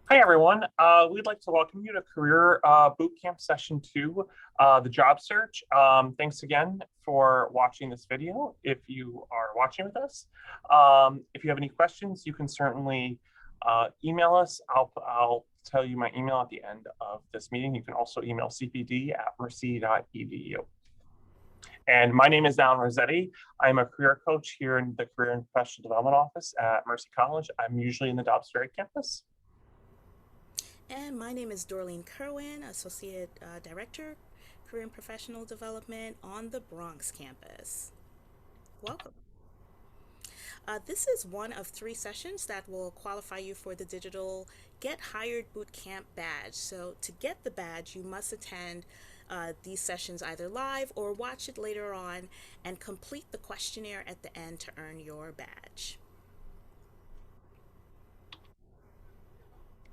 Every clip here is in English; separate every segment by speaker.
Speaker 1: Hi, everyone. We'd like to welcome you to Career Bootcamp Session 2, the job search. Thanks again for watching this video if you are watching with us. If you have any questions, you can certainly email us. I'll tell you my email at the end of this meeting. You can also email cpd@mercy.edu. And my name is Alan Rossetti. I'm a career coach here in the Career and Professional Development Office at Mercy College. I'm usually in the Dobbs-Ferry campus.
Speaker 2: And my name is Dorleen Kerwin, Associate Director, Career and Professional Development on the Bronx campus. Welcome. This is one of 3 sessions that will qualify you for the digital Get Hired Bootcamp badge. So to get the badge, you must attend these sessions either live or watch it later on and complete the questionnaire at the end to earn your badge.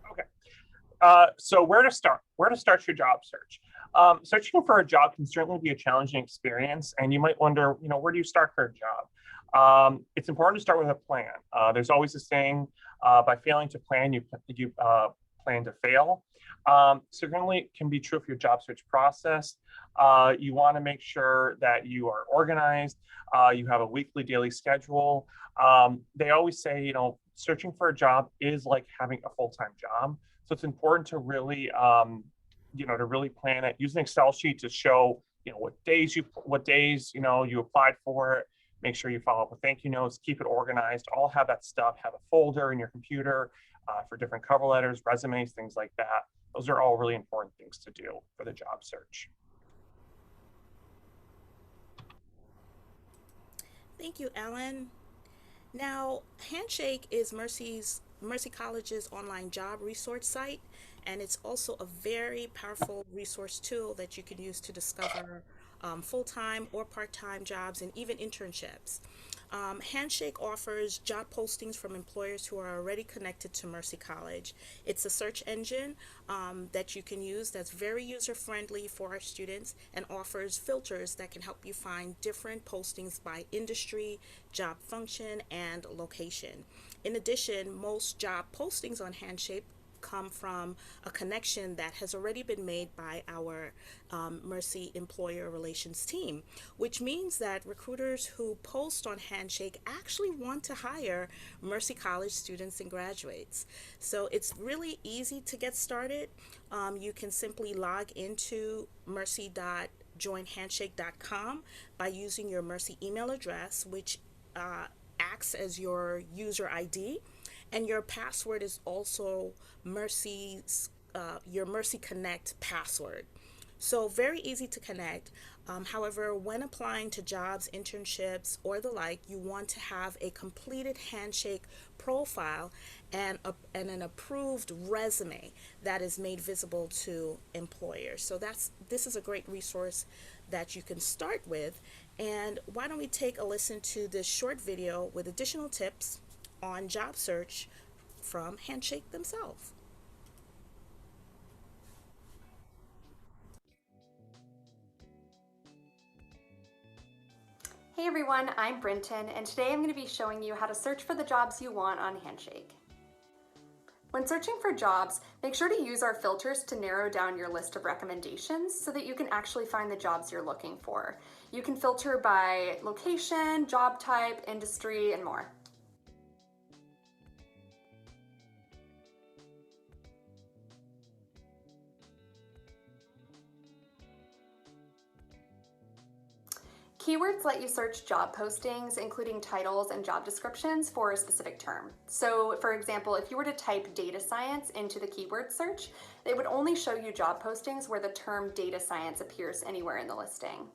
Speaker 1: Okay. So where to start? Where to start your job search? Searching for a job can certainly be a challenging experience, and you might wonder, where do you start for a job? It's important to start with a plan. There's always a saying, by failing to plan, you plan to fail. Certainly it can be true for your job search process. You want to make sure that you are organized. You have a weekly, daily schedule. They always say, searching for a job is like having a full-time job. So it's important to really, to really plan it. Use an Excel sheet to show, what days you applied for it. Make sure you follow up with thank you notes. Keep it organized. All have that stuff. Have a folder in your computer for different cover letters, resumes, things like that. Those are all really important things to do for the job search.
Speaker 2: Thank you, Ellen. Now, Handshake is Mercy College's online job resource site, and it's also a very powerful resource tool that you can use to discover full-time or part-time jobs and even internships. Handshake offers job postings from employers who are already connected to Mercy College. It's a search engine that you can use that's very user friendly for our students and offers filters that can help you find different postings by industry, job function, and location. In addition, most job postings on Handshake come from a connection that has already been made by our Mercy Employer Relations team, which means that recruiters who post on Handshake actually want to hire Mercy College students and graduates. So it's really easy to get started. You can simply log into mercy.joinhandshake.com by using your Mercy email address, which acts as your user ID, and your password is also your Mercy Connect password. So very easy to connect. However, when applying to jobs, internships, or the like, you want to have a completed Handshake profile and an approved resume that is made visible to employers. So this is a great resource that you can start with. And why don't we take a listen to this short video with additional tips on job search from Handshake themselves.
Speaker 3: Hey everyone, I'm Brinton, and today I'm going to be showing you how to search for the jobs you want on Handshake. When searching for jobs, make sure to use our filters to narrow down your list of recommendations so that you can actually find the jobs you're looking for. You can filter by location, job type, industry, and more. Keywords let you search job postings, including titles and job descriptions for a specific term. So for example, if you were to type data science into the keyword search, it would only show you job postings where the term data science appears anywhere in the listing.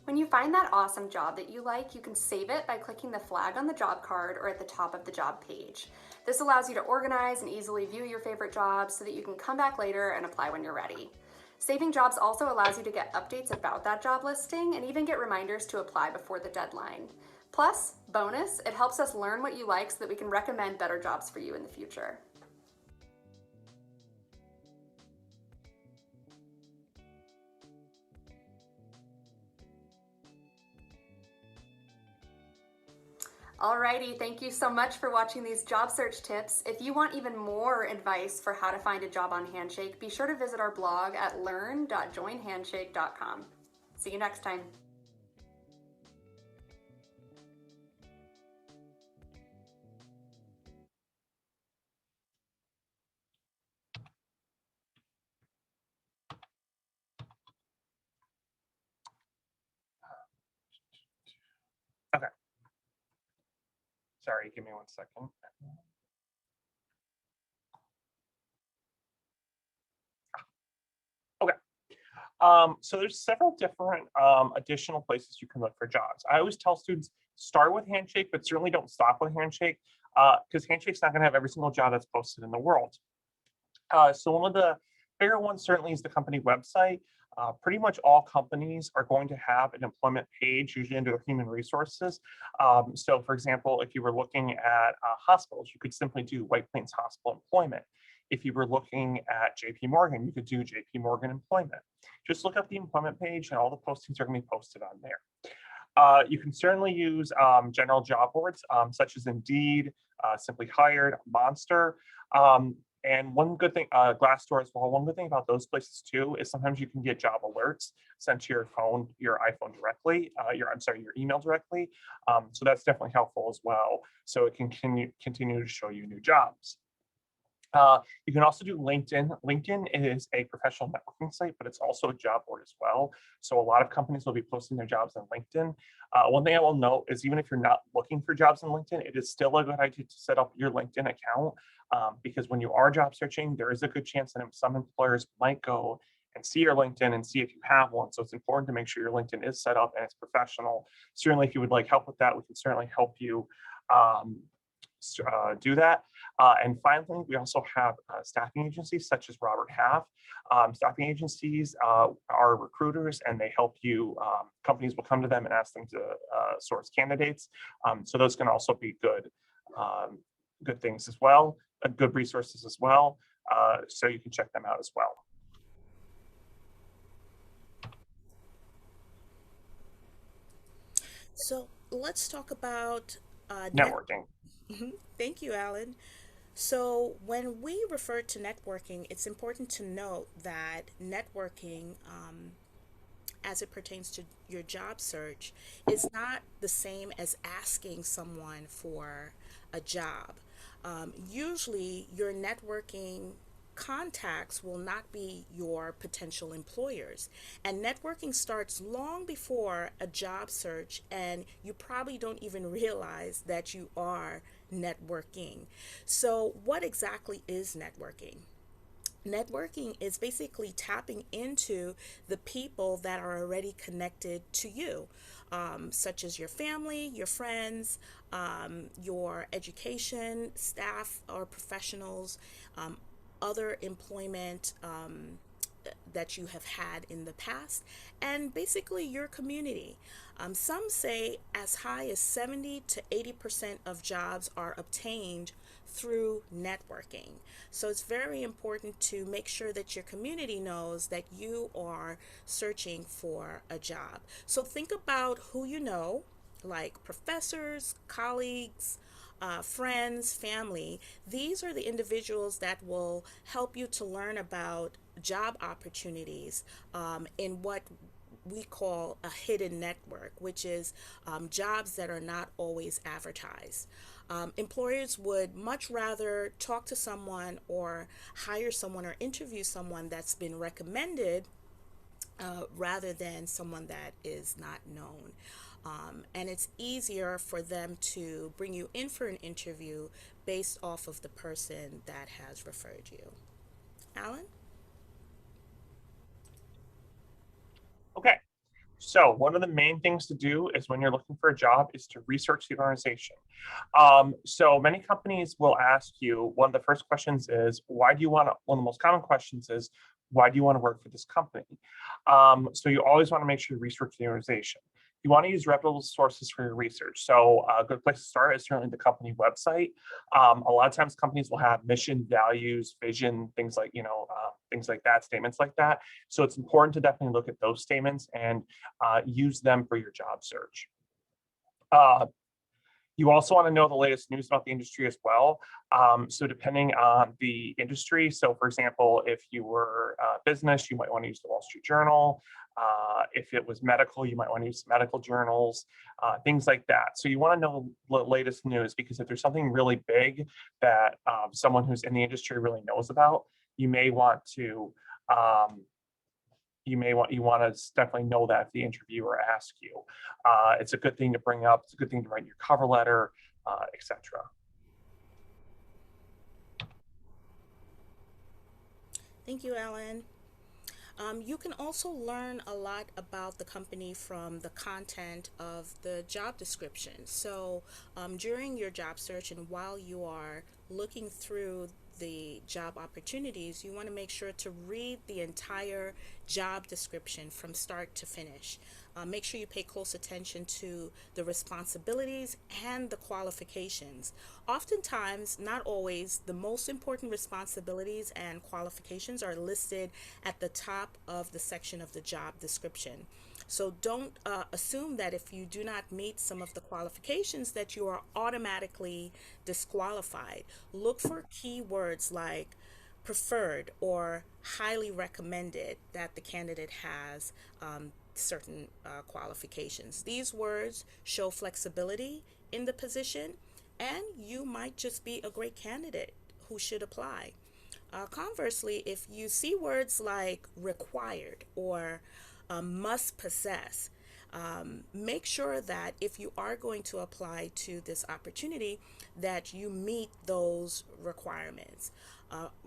Speaker 3: When you find that awesome job that you like, you can save it by clicking the flag on the job card or at the top of the job page. This allows you to organize and easily view your favorite jobs so that you can come back later and apply when you're ready. Saving jobs also allows you to get updates about that job listing and even get reminders to apply before the deadline. Plus, bonus, it helps us learn what you like so that we can recommend better jobs for you in the future. Alrighty, thank you so much for watching these job search tips. If you want even more advice for how to find a job on Handshake, be sure to visit our blog at learn.joinhandshake.com. See you next time.
Speaker 1: Okay. Sorry, give me 1 second. Okay. So there's several different additional places you can look for jobs. I always tell students start with Handshake, but certainly don't stop with Handshake because Handshake's not going to have every single job that's posted in the world. So one of the bigger ones certainly is the company website. Pretty much all companies are going to have an employment page, usually under their human resources. So for example, if you were looking at hospitals, you could simply do White Plains Hospital employment. If you were looking at JP Morgan, you could do JP Morgan employment. Just look up the employment page and all the postings are going to be posted on there. You can certainly use general job boards such as Indeed, Simply Hired, Monster. And one good thing, Glassdoor as well, one good thing about those places too is sometimes you can get job alerts sent to your phone, your iPhone directly, your email directly. So that's definitely helpful as well. So it can continue to show you new jobs. You can also do LinkedIn. LinkedIn is a professional networking site, but it's also a job board as well. So a lot of companies will be posting their jobs on LinkedIn. One thing I will note is even if you're not looking for jobs on LinkedIn, it is still a good idea to set up your LinkedIn account because when you are job searching, there is a good chance that some employers might go and see your LinkedIn and see if you have one. So it's important to make sure your LinkedIn is set up and it's professional. Certainly, if you would like help with that, we can certainly help you do that. And finally, we also have staffing agencies such as Robert Half. Staffing agencies are recruiters and they help you, companies will come to them and ask them to source candidates. So those can also be good things as well, good resources as well. So you can check them out as well.
Speaker 2: So let's talk about
Speaker 1: Networking.
Speaker 2: Thank you, Alan. So, when we refer to networking, it's important to note that networking, as it pertains to your job search, is not the same as asking someone for a job. Usually, your networking contacts will not be your potential employers. And networking starts long before a job search, and you probably don't even realize that you are networking. So, what exactly is networking? Networking is basically tapping into the people that are already connected to you, such as your family, your friends, your education staff or professionals, other employment that you have had in the past, and basically your community. Some say as high as 70 to 80% of jobs are obtained through networking. So it's very important to make sure that your community knows that you are searching for a job. So think about who you know, like professors, colleagues, friends, family. These are the individuals that will help you to learn about job opportunities in what we call a hidden network, which is jobs that are not always advertised. Employers would much rather talk to someone or hire someone or interview someone that's been recommended rather than someone that is not known. And it's easier for them to bring you in for an interview based off of the person that has referred you. Alan?
Speaker 1: Okay. So one of the main things to do is when you're looking for a job is to research the organization. So many companies will ask you, one of the first questions is, why do you want to, one of the most common questions is, why do you want to work for this company? So you always want to make sure you research the organization. You want to use reputable sources for your research. So a good place to start is certainly the company website. A lot of times companies will have mission, values, vision, things like, things like that, statements like that. So it's important to definitely look at those statements and use them for your job search. You also want to know the latest news about the industry as well. So depending on the industry, so for example, if you were business, you might want to use the Wall Street Journal. If it was medical, you might want to use medical journals, things like that. So you want to know the latest news, because if there's something really big that someone who's in the industry really knows about, you may want to you want to definitely know that if the interviewer asks you. It's a good thing to bring up. It's a good thing to write in your cover letter, etc.
Speaker 2: Thank you, Ellen. You can also learn a lot about the company from the content of the job description. So, during your job search and while you are looking through the job opportunities, you want to make sure to read the entire job description from start to finish. Make sure you pay close attention to the responsibilities and the qualifications. Oftentimes, not always, the most important responsibilities and qualifications are listed at the top of the section of the job description. So don't assume that if you do not meet some of the qualifications that you are automatically disqualified. Look for keywords like preferred or highly recommended that the candidate has certain qualifications. These words show flexibility in the position, and you might just be a great candidate who should apply. Conversely, if you see words like required or must possess, make sure that if you are going to apply to this opportunity, that you meet those requirements.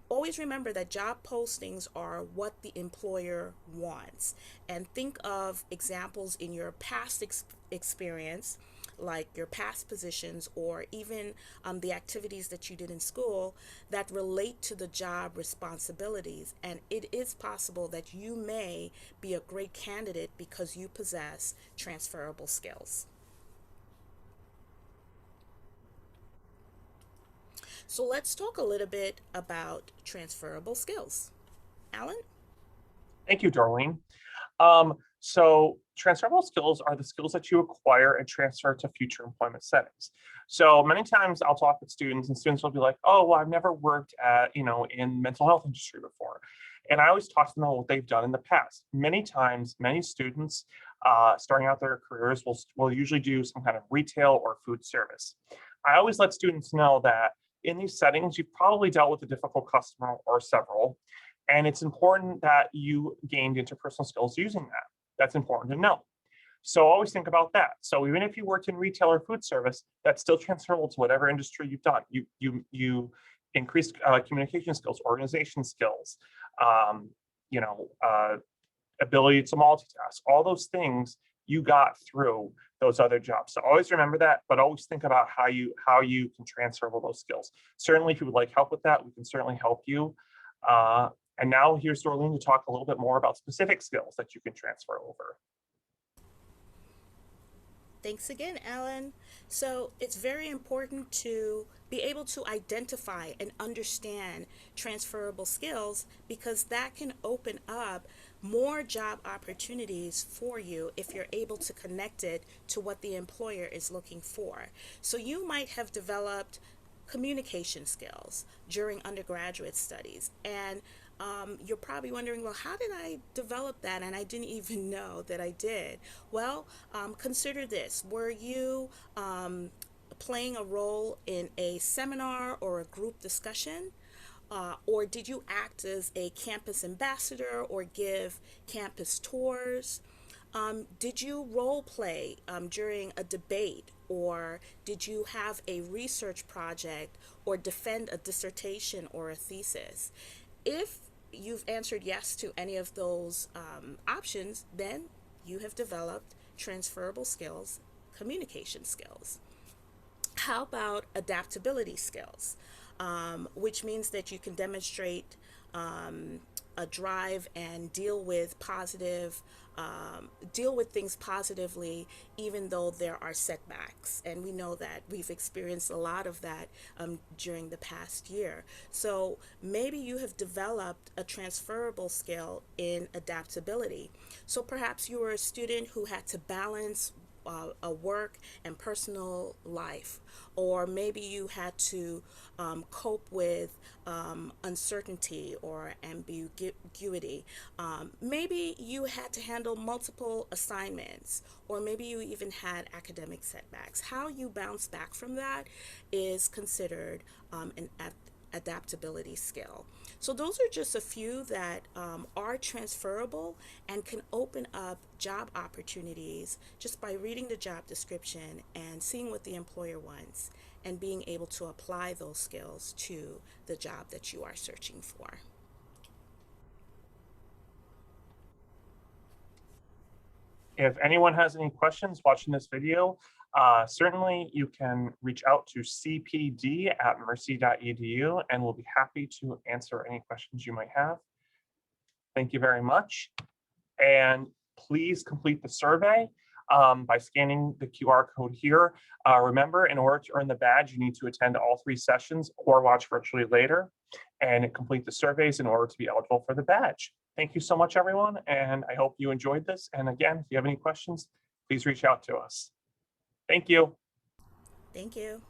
Speaker 2: Always remember that job postings are what the employer wants, and think of examples in your past experience, like your past positions or even the activities that you did in school that relate to the job responsibilities. And it is possible that you may be a great candidate because you possess transferable skills. So let's talk a little bit about transferable skills. Alan?
Speaker 1: Thank you, Darlene. So transferable skills are the skills that you acquire and transfer to future employment settings. So many times I'll talk with students and students will be like, oh, well, I've never worked at, in mental health industry before. And I always talk to them about what they've done in the past. Many times, many students starting out their careers will usually do some kind of retail or food service. I always let students know that in these settings, you've probably dealt with a difficult customer or several, and it's important that you gained interpersonal skills using that. That's important to know. So always think about that. So even if you worked in retail or food service, that's still transferable to whatever industry you've done. You increased communication skills, organization skills, um, you know, uh, ability to multitask. All those things you got through those other jobs. So always remember that, but always think about how you can transfer those skills. Certainly, if you would like help with that, we can certainly help you. And now here's Dorleen to talk a little bit more about specific skills that you can transfer over.
Speaker 2: Thanks again, Alan. So it's very important to be able to identify and understand transferable skills because that can open up more job opportunities for you if you're able to connect it to what the employer is looking for. So you might have developed communication skills during undergraduate studies, and you're probably wondering, well, how did I develop that? And I didn't even know that I did. Well, consider this. Were you playing a role in a seminar or a group discussion? Or did you act as a campus ambassador or give campus tours? Did you role play during a debate? Or did you have a research project or defend a dissertation or a thesis? If you've answered yes to any of those options, then you have developed transferable skills, communication skills. How about adaptability skills, which means that you can demonstrate a drive and deal with things positively, even though there are setbacks. And we know that we've experienced a lot of that during the past year. So maybe you have developed a transferable skill in adaptability. So perhaps you were a student who had to balance a work and personal life, or maybe you had to cope with uncertainty or ambiguity. Maybe you had to handle multiple assignments, or maybe you even had academic setbacks. How you bounce back from that is considered an adaptability skill. So, those are just a few that are transferable and can open up job opportunities just by reading the job description and seeing what the employer wants and being able to apply those skills to the job that you are searching for.
Speaker 1: If anyone has any questions watching this video, certainly you can reach out to cpd@mercy.edu and we'll be happy to answer any questions you might have. Thank you very much. And please complete the survey by scanning the QR code here. Remember, in order to earn the badge, you need to attend all 3 sessions or watch virtually later and complete the surveys in order to be eligible for the badge. Thank you so much, everyone, and I hope you enjoyed this. And again, if you have any questions, please reach out to us. Thank you.
Speaker 2: Thank you.